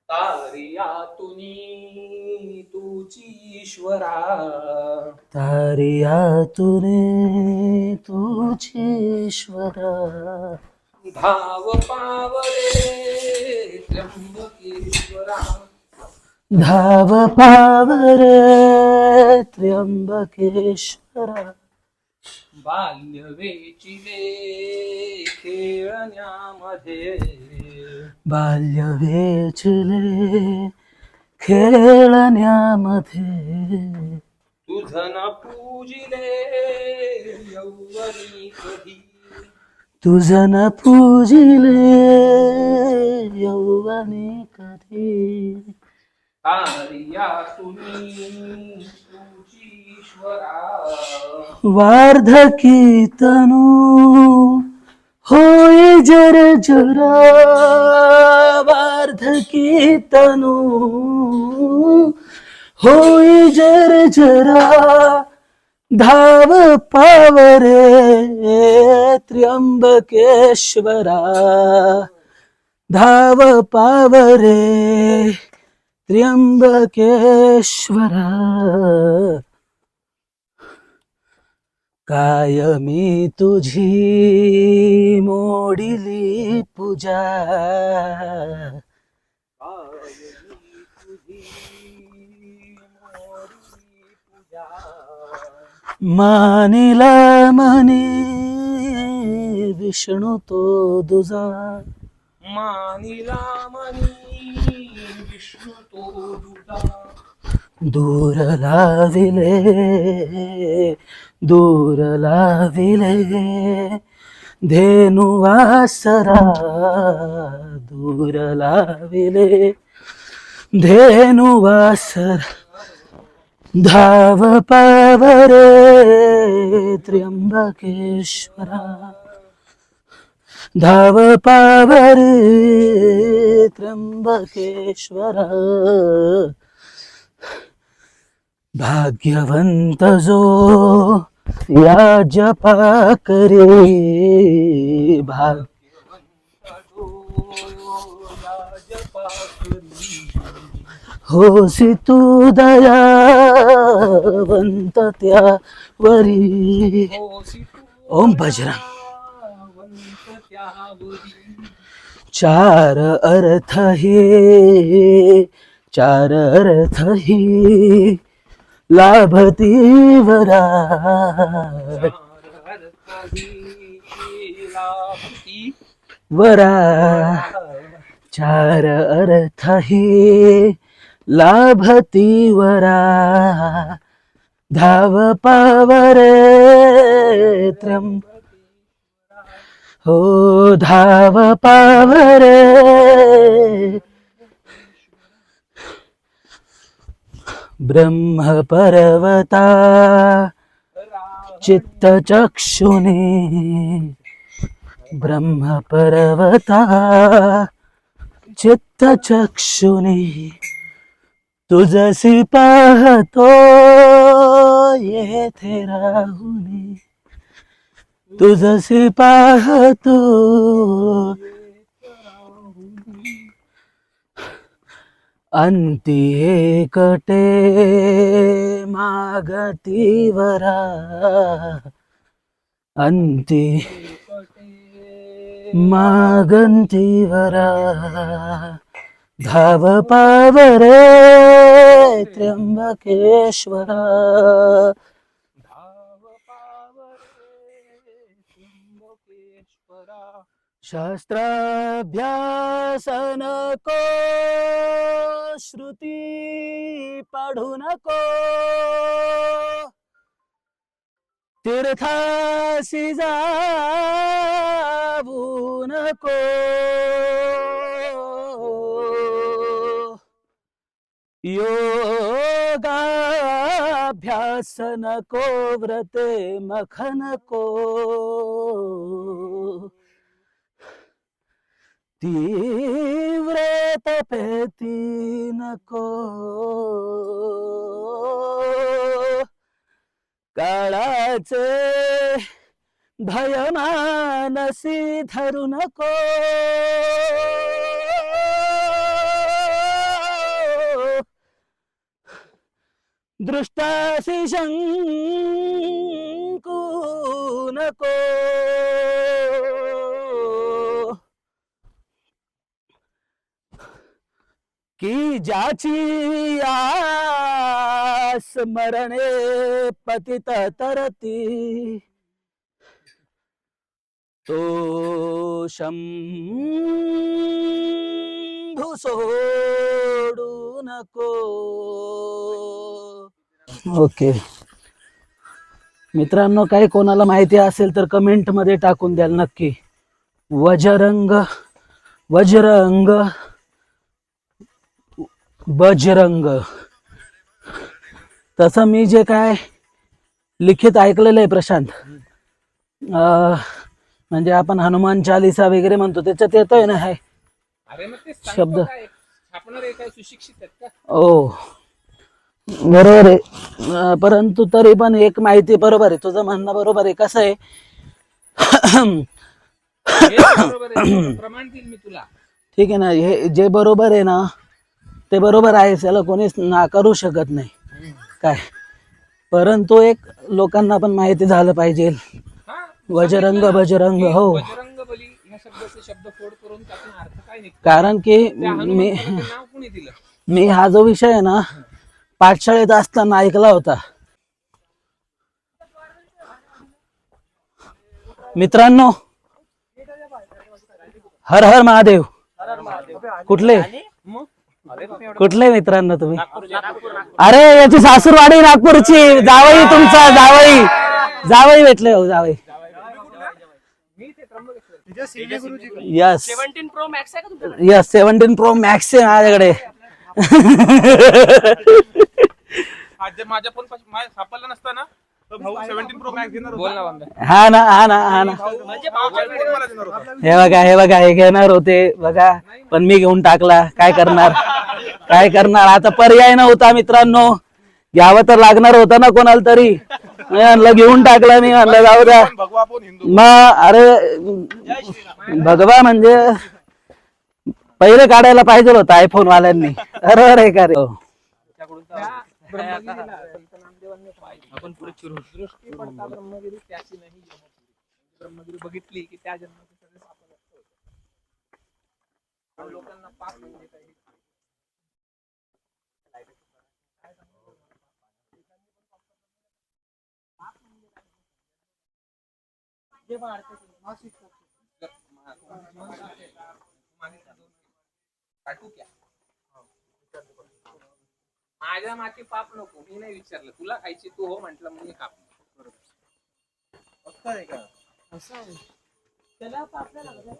तारियातुनी तुझी ईश्वरा, तारियातुनी तुझी ईश्वरा, धाव पावरे त्र्यंबकेश्वरा, धाव पावरे त्र्यंबकेश्वरा, बाल्य वेचिले खेळण्यामध्ये, बाल्य वेचले खेळण्यामध्ये, तुझं न पूजिले यौवनी कधी, तुझं न पूजिले यौवनी कधी, तारियातुनी तुझी ईश्वरा, वार्धकी तनू होय जर जरा, वार्धकी तनू होय जर जरा, धाव पावरे त्र्यंबकेश्वरा, धाव पावरे त्र्यंबकेश्वरा, कायमी तुझी मोडिली पूजा, मानिला मनी विष्णू तो दुजा, मानिला मनी विष्णू तो दुजा, दूर लाविले धेनुवासरा, दूर लाविले धेनुवासरा, धाव पावरे त्र्यंबकेश्वरा, धाव पावरे त्र्यंबकेश्वरा, भाग्यवंत जो या जपा करे, होसी तू दयावंत त्यावरी, ओम बजरंग, चार अर्थ ही लाभती वरा, वरा, चार अर्थ ही लाभती वरा, धाव पावरे हो धाव पावरे ब्रह्म पर्वता चित्तचक्षुने, ब्रह्म पर्वता चित्तचक्षुने, तुझसी पाहतो येथे राहुनी, तुझसी पाहतो अंती एकटे मागती वरा, अंती मागंती वरा, धाव पावरे त्र्यंबकेश्वरा, शास्त्राभ्यास नको श्रुती पाढू नको, तीर्थासी जाऊ नको, योगाभ्यास नको व्रते मख नको, तीव्र तपेती नको, काळाचे भय मानसी धरू नको, दृष्टासी शंकू नको की ज्याची आस मरणे पतित तरती तो शंभू सोडू नको. ओके मित्रांनो, काही कोणाला माहिती असेल तर कमेंट मध्ये टाकून द्याल नक्की. वजरंग वज्रंग बजरंग. तसं मी जे काय लिखित ऐकलेलं आहे प्रशांत, म्हणजे आपण हनुमान चालिसा वगैरे म्हणतो त्याच्यात येतोय ना हे अरे मग ते शब्द. छापणार आहे काय सुशिक्षित आहेत का? ओ बरोबर आहे. परंतु तरी पण एक माहिती बरोबर आहे, तुझं म्हणणं बरोबर आहे. कसं आहे हे बरोबर आहे, प्रमाण देईल मी तुला. ठीक आहे ना, हे जे बरोबर आहे ना ते बरोबर आहे, त्याला कोणीच नाकारू शकत नाही काय. परंतु एक लोकांना पण माहिती झालं पाहिजे. हा, वजरंग बजरंग. की हो, बजरंग बली ह्या शब्दाचे शब्दफोड करून त्यातून अर्थ काय निघतो? कारण की त्या हनुमंताला ते नाव कोणी दिलं? मी हा जो विषय आहे ना पाठशाळेत असताना ऐकला होता. मित्रांनो, हर हर महादेव. कुठले कुठले मित्रांनो तुम्ही? अरे याची सासूरवाडी नागपूरची. जावई तुमचा जावई जावई भेटले हो, जावई. यस 17 Pro Max आहे का तुमच्याकडे? यस 17 Pro Max आहे माझ्याकडे. आज माझ्या फोन सापडला नसता ना तर भाऊ 17 Pro Max घेणार बोल ना होता. बंब्या. हा ना हा ना हा ना. म्हणजे भाऊचा फोन मला देणार होता. हे बघा हे घेणार होते बघा, पण मी घेऊन टाकला. काय करणार काय करणार, आता पर्याय नव्हता मित्रांनो. घ्यावं तर लागणार होतं ना कोणाला तरी. मी म्हणलं घेऊन टाकला. मी म्हणलं जाऊ द्या. पण भगवा आपण हिंदू. मग अरे भगवा म्हणजे पहिले काढायला पाहिजे होतं आयफोन वाल्यांनी. बरोबर आहे का रे? आपण पुढे चिरू. दृष्टी पडता ब्रह्मगिरी त्याची नाही जन्मगिरी. ब्रह्मगिरी बघितली की त्या जन्माचे सगळे पाप नष्ट होतात. लोकांना पाप म्हणजे काय? माझ्या माती पाप नको, मी नाही विचारलं. तुला खायची तू हो म्हंटल, मी कापलं. असं आहे. त्याला पाप नाही लागत आहे.